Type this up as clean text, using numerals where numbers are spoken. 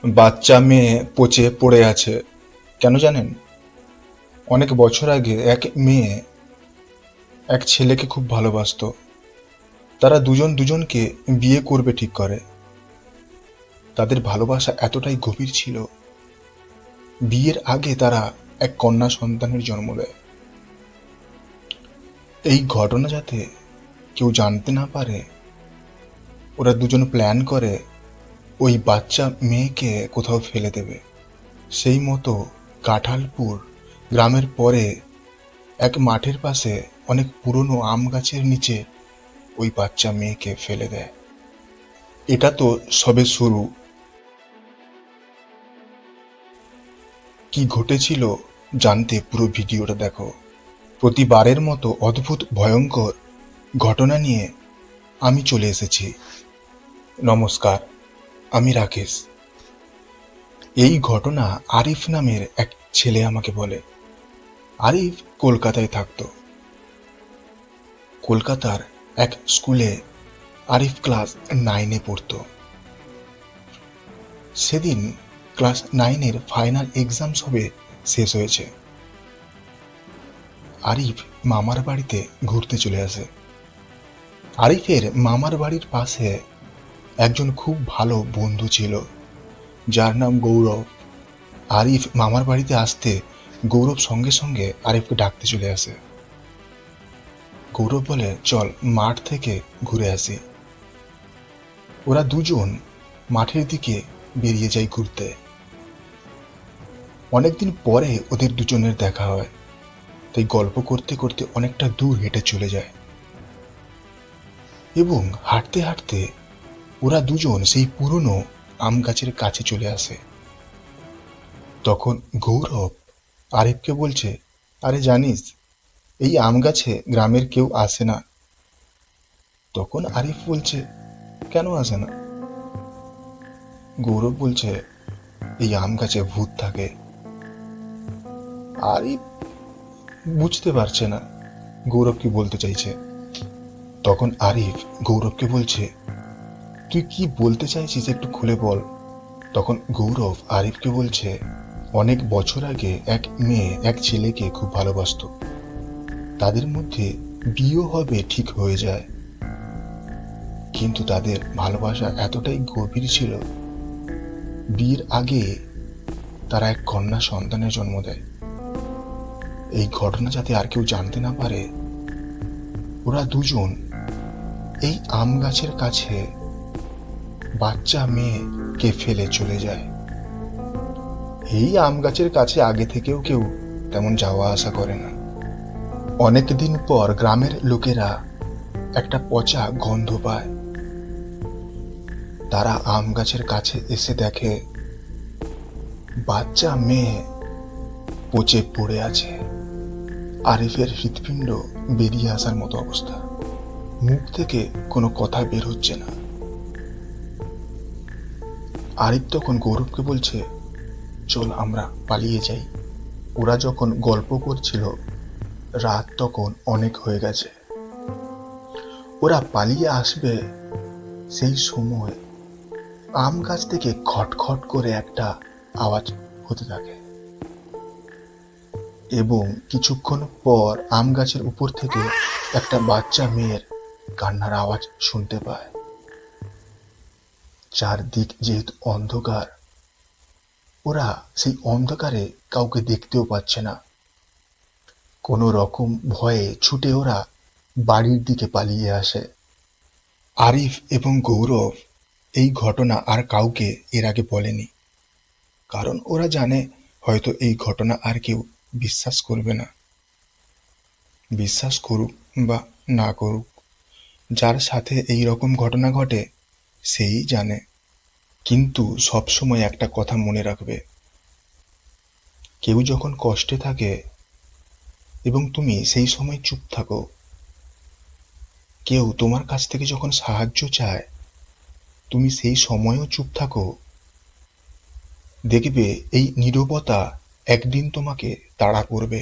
বাচ্চা মেয়ে পচে পড়ে আছে। কেন জানেন? অনেক বছর আগে এক মেয়ে এক ছেলেকে খুব ভালোবাসতো। তারা দুজন দুজনকে বিয়ে করবে ঠিক করে। তাদের ভালোবাসা এতটাই গভীর ছিল, বিয়ের আগে তারা এক কন্যা সন্তানের জন্ম দেয়। এই ঘটনা যাতে কেউ জানতে না পারে, ওরা দুজন প্ল্যান করে ওই বাচ্চা মেয়েকে কোথাও ফেলে দেবে। সেই মতো কাঁঠালপুর গ্রামের পরে এক মাঠের পাশে অনেক পুরনো আম গাছের নিচে ওই বাচ্চা মেয়েকে ফেলে দেয়। এটা তো সবে শুরু। কি ঘটেছিল জানতে পুরো ভিডিওটা দেখো। প্রতিবারের মতো অদ্ভুত ভয়ঙ্কর ঘটনা নিয়ে আমি চলে এসেছি। নমস্কার, আমি রাকেশ। এই ঘটনা আরিফ নামের এক ছেলে আমাকে বলে। আরিফ কলকাতায় থাকতো। কলকাতার এক স্কুলে আরিফ ক্লাস 9-এ পড়তো। সেদিন ক্লাস 9-এর ফাইনাল এক্সাম সবে শেষ হয়েছে। আরিফ মামার বাড়িতে ঘুরতে চলে আসে। আরিফের মামার বাড়ির পাশে একজন খুব ভালো বন্ধু ছিল, যার নাম গৌরব। আরিফ মামার বাড়িতে আসতে গৌরব সঙ্গে সঙ্গে আরিফকে ডাকতে চলে আসে। গৌরব বলে, চল মাঠ থেকে ঘুরে আসি। ওরা দুজন মাঠের দিকে বেরিয়ে যায় ঘুরতে। অনেকদিন পরে ওদের দুজনের দেখা হয়, তাই গল্প করতে করতে অনেকটা দূর হেঁটে চলে যায়। এবং হাঁটতে হাঁটতে ওরা দুজন সেই পুরনো আম গাছের কাছে চলে আসে। তখন গৌরব আরিফকে বলছে, আরে জানিস, এই আম গাছে গ্রামের কেউ আসে না। তখন আরিফ বলছে, কেন আসে না? গৌরব বলছে, এই আম গাছে ভূত থাকে। আরিফ বুঝতে পারছে না গৌরব কি বলতে চাইছে। তখন আরিফ গৌরবকে বলছে, তুই কি বলতে চাইছিস একটু খুলে বল। তখন গৌরব আরিফকে বলছে, অনেক বছর আগে এক মেয়ে এক ছেলেকে খুব ভালোবাসতো। তাদের মধ্যে বিয়ে হবে ঠিক হয়ে যায়, কিন্তু তাদের ভালোবাসা এতটাই গভীর ছিল, বিয়ের আগে তারা এক কন্যা সন্তানের জন্ম দেয়। এই ঘটনা যাতে আর কেউ জানতে না পারে, ওরা দুজন এই আম গাছের কাছে বাচ্চা মেয়েকে ফেলে চলে যায়। এই আম গাছের কাছে আগে থেকেও কেউ তেমন যাওয়া আসা করে না। অনেকদিন পর গ্রামের লোকেরা একটা পচা গন্ধ পায়। তারা আম গাছের কাছে এসে দেখে বাচ্চা মেয়ে পচে পড়ে আছে। আরিফের হৃৎপিণ্ড বেরিয়ে আসার মতো অবস্থা, মুখ থেকে কোনো কথা বের হচ্ছে না। আরিফ তখন গৌরবকে বলছে, চল আমরা পালিয়ে যাই। ওরা যখন গল্প করছিল, রাত তখন অনেক হয়ে গেছে। ওরা পালিয়ে আসবে সেই সময় আম গাছ থেকে খটখট করে একটা আওয়াজ হতে থাকে, এবং কিছুক্ষণ পর আম গাছের উপর থেকে একটা বাচ্চা মেয়ের কান্নার আওয়াজ শুনতে পায়। চারদিক যেহেতু অন্ধকার, ওরা সেই অন্ধকারে কাউকে দেখতেও পাচ্ছে না। কোনো রকম ভয়ে ছুটে ওরা বাড়ির দিকে পালিয়ে আসে। আরিফ এবং গৌরব এই ঘটনা আর কাউকে এর আগে বলেনি, কারণ ওরা জানে হয়তো এই ঘটনা আর কেউ বিশ্বাস করবে না। বিশ্বাস করুক বা না করুক, যার সাথে এই রকম ঘটনা ঘটে সেই জানে। কিন্তু সবসময় একটা কথা মনে রাখবে, কেউ যখন কষ্টে থাকে এবং তুমি সেই সময় চুপ থাকো, কেউ তোমার কাছ থেকে যখন সাহায্য চায় তুমি সেই সময়ও চুপ থাকো, দেখবে এই নীরবতা একদিন তোমাকে তাড়া করবে।